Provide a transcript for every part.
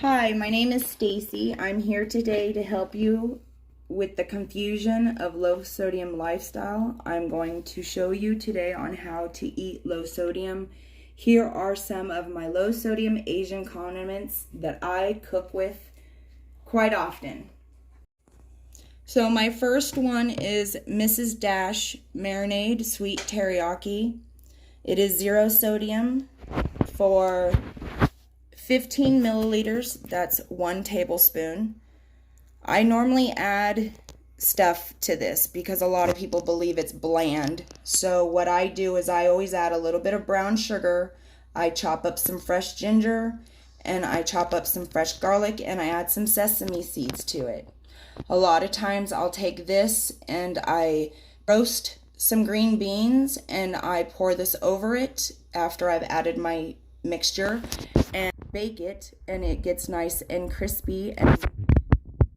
Hi, my name is Stacy. I'm here today to help you with the confusion of low sodium lifestyle. I'm going to show you today on how to eat low sodium. Here are some of my low sodium Asian condiments that I cook with quite often. So my first one is Mrs. Dash Marinade Sweet Teriyaki. It is 0 sodium for 15 milliliters, that's 1 tablespoon. I normally add stuff to this because a lot of people believe it's bland. So what I do is I always add a little bit of brown sugar. I chop up some fresh ginger and I chop up some fresh garlic and I add some sesame seeds to it. A lot of times I'll take this and I roast some green beans and I pour this over it after I've added my mixture and bake it, and it gets nice and crispy and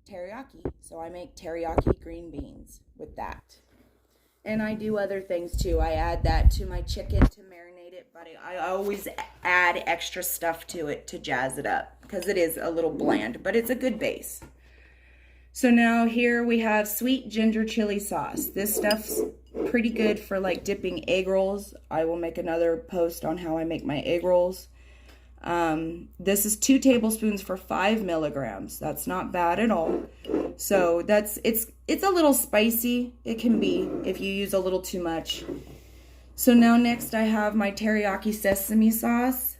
teriyaki. So I make teriyaki green beans with that. And I do other things too. I add that to my chicken to marinate it, but I always add extra stuff to it to jazz it up because it is a little bland, but it's a good base. So now here we have sweet ginger chili sauce. This stuff's pretty good for like dipping egg rolls. I will make another post on how I make my egg rolls. This is 2 tablespoons for 5 milligrams. That's not bad at all. So it's a little spicy. It can be if you use a little too much. So now next I have my teriyaki sesame sauce.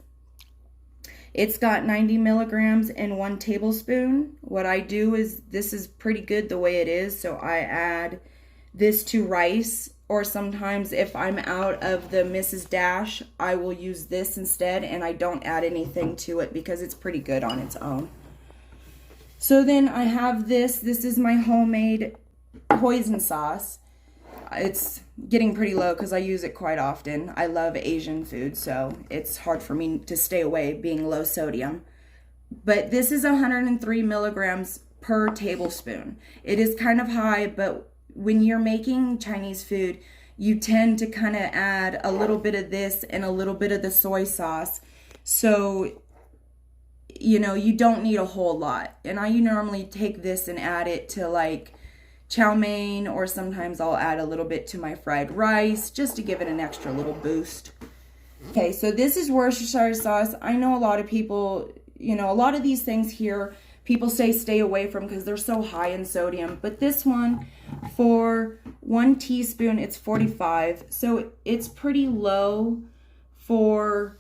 It's got 90 milligrams in 1 tablespoon. What I do is, this is pretty good the way it is, so I add this to rice, or sometimes if I'm out of the Mrs. Dash, I will use this instead, and I don't add anything to it because it's pretty good on its own. So then I have this is my homemade hoisin sauce. It's getting pretty low because I use it quite often. I love Asian food, so it's hard for me to stay away being low sodium. But this is 103 milligrams per tablespoon. It is kind of high, but when you're making Chinese food, you tend to kind of add a little bit of this and a little bit of the soy sauce. So, you know, you don't need a whole lot. And I normally take this and add it to like chow mein, or sometimes I'll add a little bit to my fried rice just to give it an extra little boost. Okay, so this is Worcestershire sauce. I know a lot of people, you know, a lot of these things here, people say stay away from because they're so high in sodium. But this one, for 1 teaspoon, it's 45. So it's pretty low for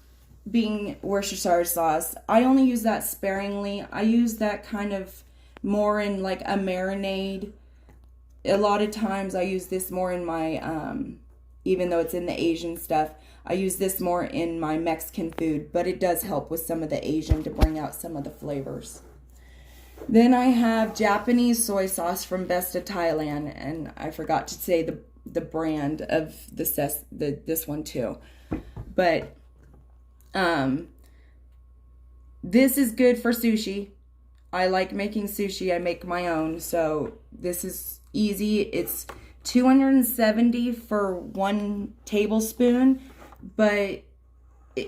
being Worcestershire sauce. I only use that sparingly. I use that kind of more in like a marinade. A lot of times I use this more in my, even though it's in the Asian stuff, I use this more in my Mexican food, but it does help with some of the Asian to bring out some of the flavors. Then I have Japanese soy sauce from Best of Thailand, and I forgot to say the brand of this one too. But this is good for sushi. I like making sushi. I make my own, so this is easy. It's 270 for 1 tablespoon, but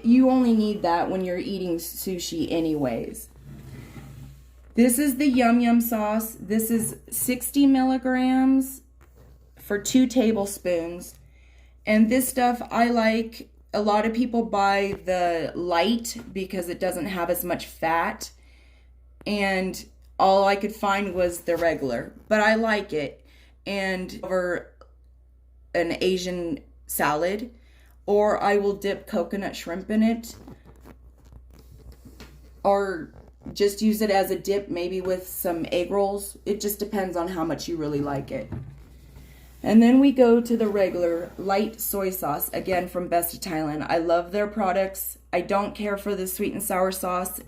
you only need that when you're eating sushi anyways. This is the Yum Yum sauce. This is 60 milligrams for 2 tablespoons. And this stuff I like. A lot of people buy the light because it doesn't have as much fat. And all I could find was the regular. But I like it. And over an Asian salad. Or I will dip coconut shrimp in it. Or just use it as a dip, maybe with some egg rolls. It just depends on how much you really like it. And then we go to the regular light soy sauce, again from Best of Thailand. I love their products. I don't care for the sweet and sour sauce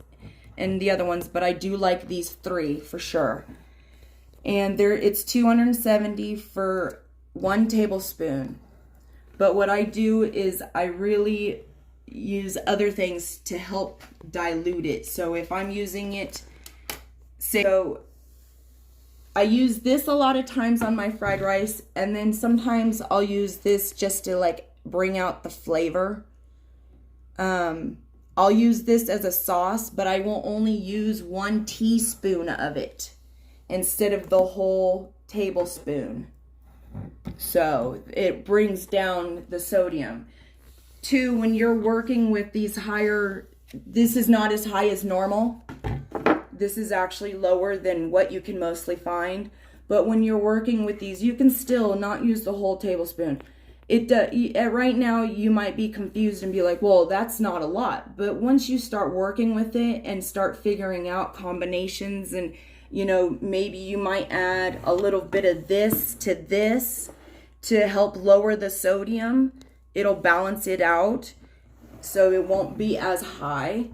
and the other ones, but I do like these 3 for sure. And it's 270 for 1 tablespoon. But what I do is I really use other things to help dilute it. So if I'm using it, so I use this a lot of times on my fried rice, and then sometimes I'll use this just to like bring out the flavor. I'll use this as a sauce, but I will only use 1 teaspoon of it instead of the whole tablespoon. So it brings down the sodium. 2, when you're working with these higher, this is not as high as normal. This is actually lower than what you can mostly find. But when you're working with these, you can still not use the whole tablespoon. Right now, you might be confused and be like, well, that's not a lot. But once you start working with it and start figuring out combinations and, you know, maybe you might add a little bit of this to help lower the sodium. It'll balance it out so it won't be as high.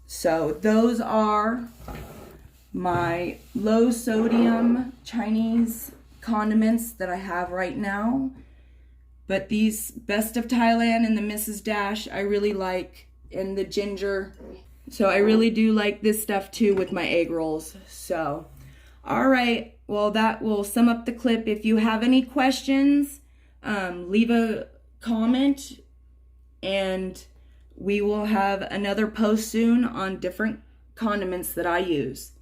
So those are my low sodium Chinese condiments that I have right now. But these Best of Thailand and the Mrs. Dash I really like, and the ginger. So I really do like this stuff too with my egg rolls. So, all right. Well, that will sum up the clip. If you have any questions, leave a comment, and we will have another post soon on different condiments that I use.